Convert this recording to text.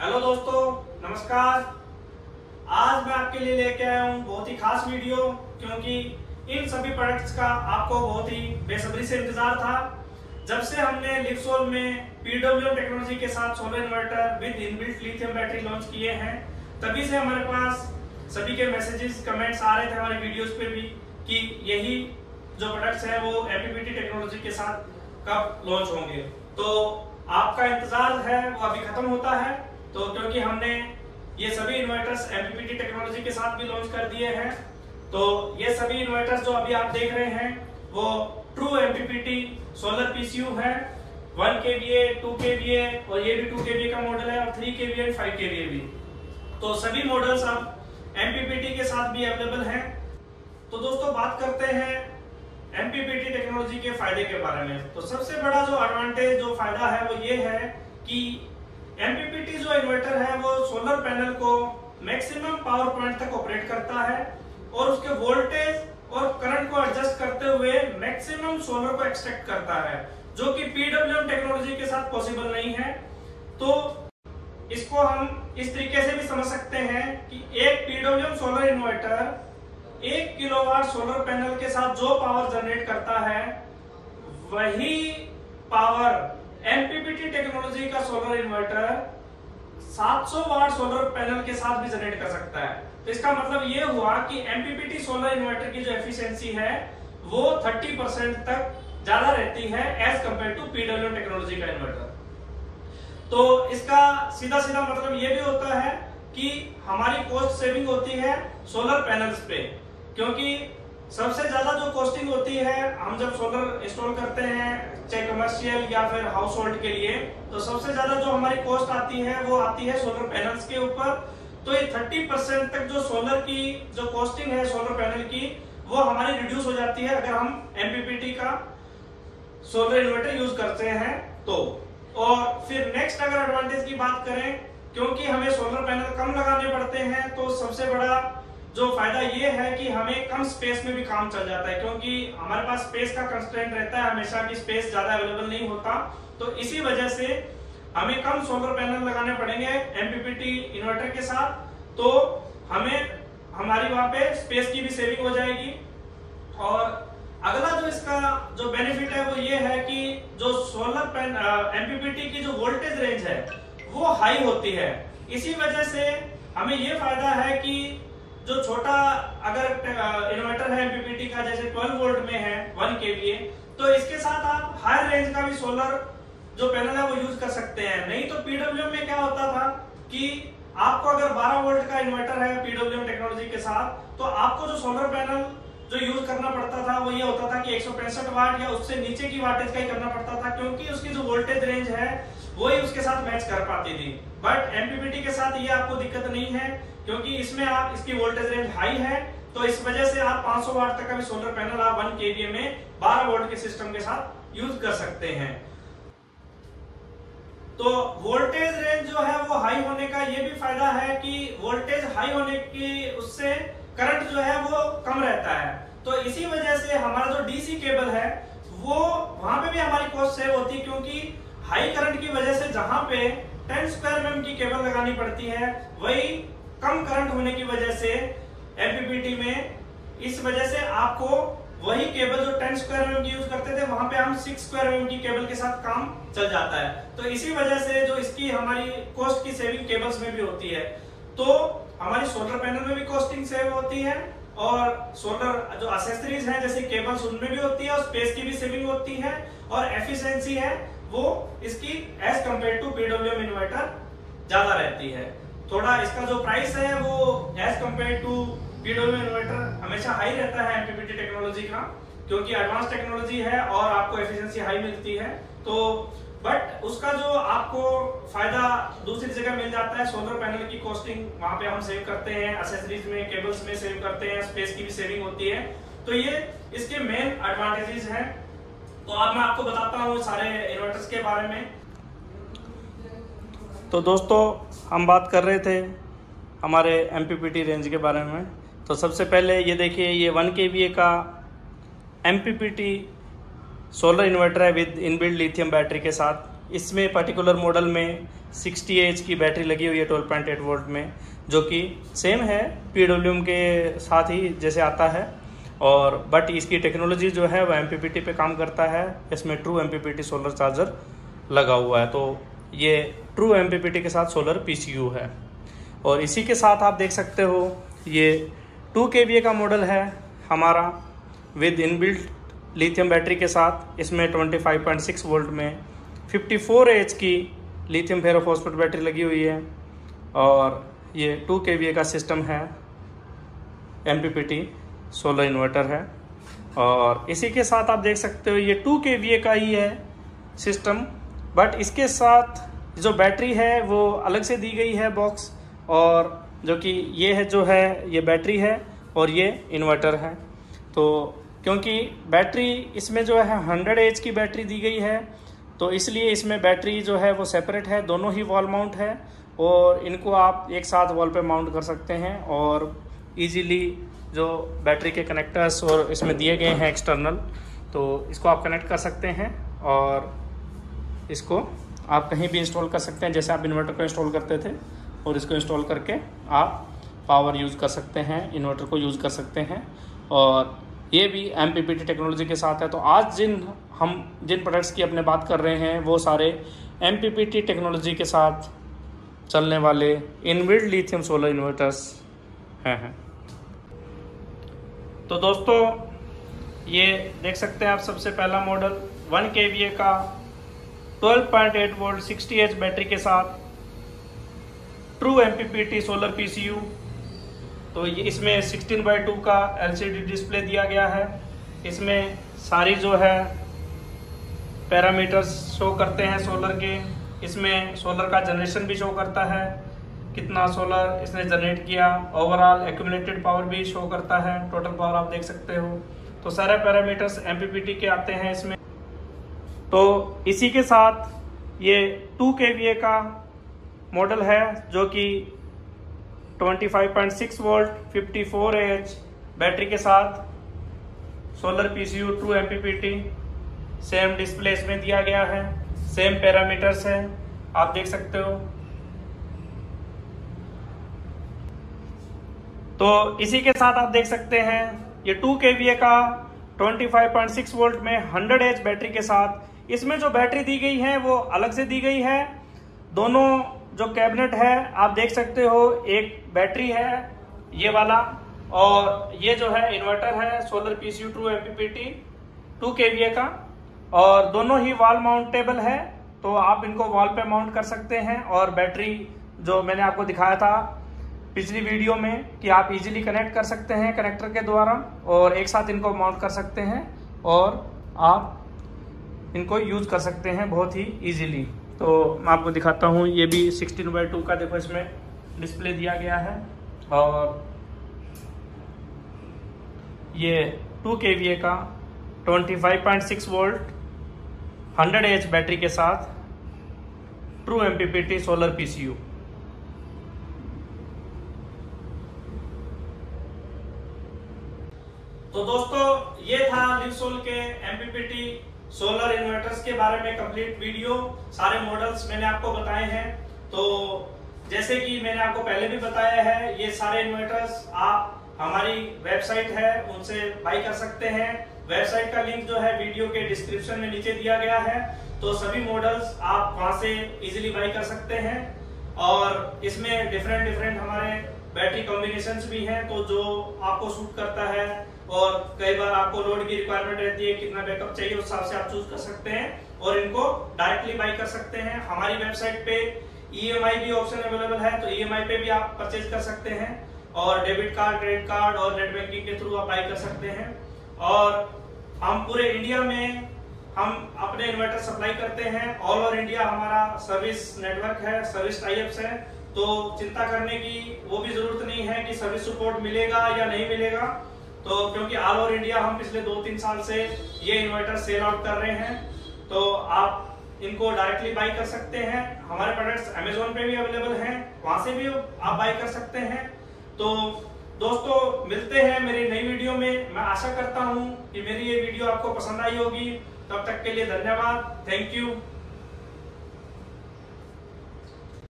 Hello दोस्तों, नमस्कार। आज मैं आपके लिए लेके आया हूँ बहुत ही खास वीडियो, क्योंकि इन सभी प्रोडक्ट्स का आपको बहुत ही बेसब्री से इंतजार था। जब से हमने लिक्सोल में पीडब्ल्यूएम टेक्नोलॉजी के साथ solar inverter with inbuilt lithium battery launch किए हैं, तभी से हमारे पास सभी के मैसेजेस कमेंट्स आ रहे थे हमारे वीडियोस पे भी कि यही जो प्रोडक्ट्स हैं वो एमपीपीटी टेक्नोलॉजी के साथ कब लॉन्च होंगे। तो आपका इंतजार है वो अभी खत्म होता है, तो क्योंकि हमने ये सभी इन्वर्टर्स एमपीपीटी टेक्नोलॉजी के साथ भी लॉन्च कर दिए हैं। तो ये सभी इन्वर्टर्स जो अभी आप देख रहे हैं वो ट्रू एमपीपीटी सोलर पीसीयू है। 1 kVA, 2 kVA और ये भी 2 kVA का मॉडल है और 3 kVA और 5 kVA भी। तो सभी मॉडल्स अब एमपीपीटी के साथ भी अवेलेबल हैं। तो दोस्तों, बात करते हैं एमपीपीटी टेक्नोलॉजी के फायदे के बारे में। तो सबसे बड़ा जो एडवांटेज, जो फायदा है वो ये है कि एमपीपीटी जो इन्वर्टर है वो सोलर पैनल को मैक्सिमम पावर पॉइंट तक ऑपरेट करता है और उसके वोल्टेज और करंट को एडजस्ट करते हुए मैक्सिमम सोलर को एक्सट्रैक्ट करता है, जो कि पीडब्ल्यूएम टेक्नोलॉजी के साथ पॉसिबल नहीं है। तो इसको हम इस तरीके से भी समझ सकते हैं कि एक PWM solar inverter 1 kilowatt solar panel के साथ जो पावर जनरेट करता है वही पावर एमपीपीटी टेक्नोलॉजी का solar inverter 700 watt solar panel के साथ भी जनरेट कर सकता है। तो इसका मतलब ये हुआ कि एमपीपीटी सोलर इन्वर्टर की जो एफिशिएंसी है वो 30% तक ज्यादा रहती है as compare to PWM technology का इन्वर्टर। तो इसका सीधा सीधा मतलब ये भी होता है कि हमारी कॉस्ट सेविंग होती है सोलर पैनल्स पे, क्योंकि सबसे ज्यादा जो कॉस्टिंग होती है हम जब सोलर इंस्टॉल करते हैं, चाहे कमर्शियल या फिर हाउस होल्ड के लिए, तो सबसे ज्यादा जो हमारी कॉस्ट आती है वो आती है सोलर पैनल्स के ऊपर। तो ये 30% तक जो सोलर की जो कॉस्टिंग है सोलर पैनल की, वो हमारी रिड्यूस हो जाती है अगर हम एमपीपीटी का सोलर इन्वर्टर यूज करते हैं तो। और फिर नेक्स्ट अगर एडवांटेज की बात करें, क्योंकि हमें सोलर पैनल कम लगाने पड़ते हैं, तो सबसे बड़ा जो फायदा ये है कि हमें कम स्पेस में भी काम चल जाता है, क्योंकि हमारे पास स्पेस का कंस्ट्रेंट रहता है हमेशा की स्पेस ज्यादा अवेलेबल नहीं होता। तो इसी वजह से हमें कम सोलर पैनल लगाने पड़ेंगे एमपीपीटी इन्वर्टर के साथ, तो हमें हमारी वहां पे स्पेस की भी सेविंग हो जाएगी। और अगला जो इसका जो बेनिफिट है वो ये है कि जो सोलर पैनल एमपीपीटी की जो वोल्टेज रेंज है वो हाई होती है। इसी वजह से हमें ये फायदा है कि जो छोटा अगर इन्वर्टर है एमपीपीटी का, जैसे 12 वोल्ट में है 1 kVA, तो इसके साथ आप हाई रेंज का भी सोलर जो पैनल है वो यूज कर सकते हैं। नहीं तो पीडब्ल्यूएम में क्या होता था कि आपको अगर 12 वोल्ट का इन्वर्टर है पीडब्ल्यूएम टेक्नोलॉजी के साथ, तो आपको जो सोलर पैनल जो यूज करना पड़ता था वो ये होता था कि 165 वाट या उससे नीचे की वाटेज का ही करना पड़ता था, क्योंकि उसकी जो वोल्टेज रेंज है वही उसके साथ मैच कर पाती थी। बट एमपीपीटी के साथ ये आपको दिक्कत नहीं है, क्योंकि इसमें आप इसकी वोल्टेज रेंज हाई है, तो इस वजह से आप 500 वाट तक का भी सोलर पैनल आप 1 kVA में 12 वोल्ट के सिस्टम के साथ यूज कर सकते हैं। तो वोल्टेज रेंज जो है वो हाई होने का ये भी फायदा है कि वोल्टेज हाई होने की उससे करंट जो है वो कम रहता है। तो इसी वजह से हमारा जो डीसी केबल है वो वहां पे भी हमारी कॉस्ट सेव होती है, क्योंकि हाई करंट की वजह से जहां पे 10 स्क्वायर mm की केबल लगानी पड़ती है, वही कम करंट होने की वजह से एमपीपीटी में, इस वजह से आपको वही केबल जो 10 स्क्वायर mm की यूज करते थे वहां पे हम 6 स्क्वायर mm की केबल के साथ काम चल जाता है। तो इसी वजह से जो इसकी हमारी कॉस्ट की सेविंग केबल्स में भी होती है, तो हमारी सोलर पैनल में भी कॉस्टिंग सेव होती है और सोलर जो एक्सेसरीज हैं जैसे केबल्स उनमें भी होती है और स्पेस की भी सेविंग होती है और एफिशिएंसी है वो इसकी as compare to PWM inverter ज्यादा रहती है। थोड़ा इसका जो प्राइस है वो as compare to PWM inverter हमेशा हाई रहता है एमपीपीटी टेक्नोलॉजी का, क्योंकि एडवांस टेक्नोलॉजी है और आपको एफिशिएंसी हाई मिलती है। तो बट उसका जो आपको फायदा दूसरी जगह मिल जाता है, सोलर पैनल की कॉस्टिंग वहां पे हम सेव करते हैं, एक्सेसरीज में केबल्स में सेव करते हैं, स्पेस की भी सेविंग होती है। तो ये इसके मेन एडवांटेजेस हैं। तो अब मैं आपको बताता हूँ सारे इन्वर्टर्स के बारे में। तो दोस्तों, हम बात कर रहे थे हमारे एमपीपीटी रेंज के बारे में। तो सबसे पहले ये देखिए, ये 1 kVA का एमपीपीटी सोलर इन्वर्टर है विद इनबिल्ट लिथियम बैटरी के साथ। इसमें पर्टिकुलर मॉडल में 60 एच की बैटरी लगी हुई है 12.8 वोल्ट में, जो कि सेम है PWM के साथ ही जैसे आता है, और बट इसकी टेक्नोलॉजी जो है वह MPPT पे काम करता है। इसमें ट्रू MPPT सोलर चार्जर लगा हुआ है, तो ये ट्रू MPPT के साथ सोलर PCU है। और इसी के साथ आप देख सकते हो ये 2 kVA का मॉडल है हमारा विद इनबिल्ट लिथियम बैटरी के साथ। इसमें 25.6 वोल्ट में 54 एच की लिथियम फेरोफॉस्फेट बैटरी लगी हुई है, और ये 2 kVA का सिस्टम है, MPPT सोलर इन्वर्टर है। और इसी के साथ आप देख सकते हो ये 2 kVA का ही है सिस्टम, बट इसके साथ जो बैटरी है वो अलग से दी गई है बॉक्स, और जो कि ये है जो है ये बैटरी है और ये इन्वर्टर है। तो क्योंकि बैटरी इसमें जो है 100 एच की बैटरी दी गई है, तो इसलिए इसमें बैटरी जो है वो सेपरेट है, दोनों ही वॉल माउंट है, और इनको आप एक साथ वॉल पे माउंट कर सकते हैं। और इजीली जो बैटरी के कनेक्टर्स और इसमें दिए गए हैं एक्सटर्नल, तो इसको आप कनेक्ट कर सकते हैं और इसको आप कहीं भी इंस्टॉल कर सकते हैं, जैसे आप इन्वर्टर को इंस्टॉल करते थे, और इसको इंस्टॉल करके आप पावर यूज़ कर सकते हैं, इन्वर्टर को यूज़ कर सकते हैं। और ये भी MPPT टेक्नोलॉजी के साथ है। तो आज हम जिन प्रोडक्ट्स की अपने बात कर रहे हैं वो सारे MPPT टेक्नोलॉजी के साथ चलने वाले इनबिल्ट लिथियम सोलर इन्वर्टर्स हैं। तो दोस्तों ये देख सकते हैं आप, सबसे पहला मॉडल 1 kVA का 12.8 वोल्ट 60 एच बैटरी के साथ ट्रू MPPT सोलर PCU। तो ये इसमें 16:2 का LCD डिस्प्ले दिया गया है। इसमें सारी जो है पैरामीटर्स शो करते हैं सोलर के। इसमें सोलर का जनरेशन भी शो करता है, कितना सोलर इसने जनरेट किया, ओवरऑल एक्यूमुलेटेड पावर भी शो करता है, टोटल पावर आप देख सकते हो। तो सारे पैरामीटर्स MPPT के आते हैं इसमें। तो इसी के साथ ये 2 kVA का मॉडल है, जो कि 25.6 वोल्ट 54 एच बैटरी के साथ solar PCU true MPPT, same display इसमें दिया गया है, सेम पैरामीटर्स है, आप देख सकते हो। तो इसी के साथ आप देख सकते हैं ये 2 kVA का 25.6 वोल्ट में 100 एच बैटरी के साथ। इसमें जो बैटरी दी गई है वो अलग से दी गई है। दोनों जो कैबिनेट है आप देख सकते हो, एक बैटरी है ये वाला, और ये जो है इन्वर्टर है solar PCU true MPPT 2 kVA का, और दोनों ही वॉल माउंटेबल है, तो आप इनको वॉल पे माउंट कर सकते हैं। और बैटरी जो मैंने आपको दिखाया था पिछली वीडियो में कि आप इजीली कनेक्ट कर सकते हैं कनेक्टर के द्वारा, और एक साथ इनको माउंट कर सकते हैं और आप इनको यूज कर सकते हैं बहुत ही इजीली। तो मैं आपको दिखाता हूँ, ये भी 16:2 का देखो इसमें डिस्प्ले दिया गया है, और ये 2 kVA का 25.6 वोल्ट 100 एच बैटरी के साथ ट्रू MPPT सोलर PCU। तो दोस्तों ये था लिवसोल के MPPT सोलर इन्वर्टर्स के बारे में कंप्लीट वीडियो। सारे मॉडल्स मैंने आपको बताए हैं। तो जैसे कि मैंने आपको पहले भी बताया है, ये सारे इन्वर्टर्स आप हमारी वेबसाइट है उनसे बाई कर सकते हैं। वेबसाइट का लिंक जो है वीडियो के डिस्क्रिप्शन में नीचे दिया गया है, तो सभी मॉडल्स आप वहां से इजीली बाई कर सकते हैं। और इसमें डिफरेंट हमारे बैटरी कॉम्बिनेशंस भी हैं, तो जो आपको सूट करता है, और कई बार आपको लोड की रिक्वायरमेंट रहती है, कितना बैकअप चाहिए उस हिसाब से आप चूज कर सकते हैं और इनको डायरेक्टली बाई कर सकते हैं। हमारी वेबसाइट पे EMI भी ऑप्शन अवेलेबल है, तो EMI पे भी आप परचेज कर सकते हैं, और डेबिट कार्ड, क्रेडिट कार्ड और नेट बैंकिंग के थ्रू आप बाई कर सकते हैं। और हम पूरे इंडिया में हम अपने इन्वर्टर सप्लाई करते हैं। ऑल ओवर इंडिया हमारा सर्विस नेटवर्क है, सर्विस टाइप्स है, तो चिंता करने की वो भी जरूरत नहीं है कि सर्विस सपोर्ट मिलेगा या नहीं मिलेगा। तो क्योंकि ऑल ओवर इंडिया हम पिछले 2-3 साल से ये इन्वर्टर सेल आउट कर रहे हैं, तो आप इनको डायरेक्टली बाई कर सकते हैं। हमारे प्रोडक्ट्स अमेजोन पे भी अवेलेबल हैं, वहां से भी आप बाई कर सकते हैं। तो दोस्तों मिलते हैं मेरी नई वीडियो में। मैं आशा करता हूं कि मेरी ये वीडियो आपको पसंद आई होगी। तब तक के लिए धन्यवाद, थैंक यू।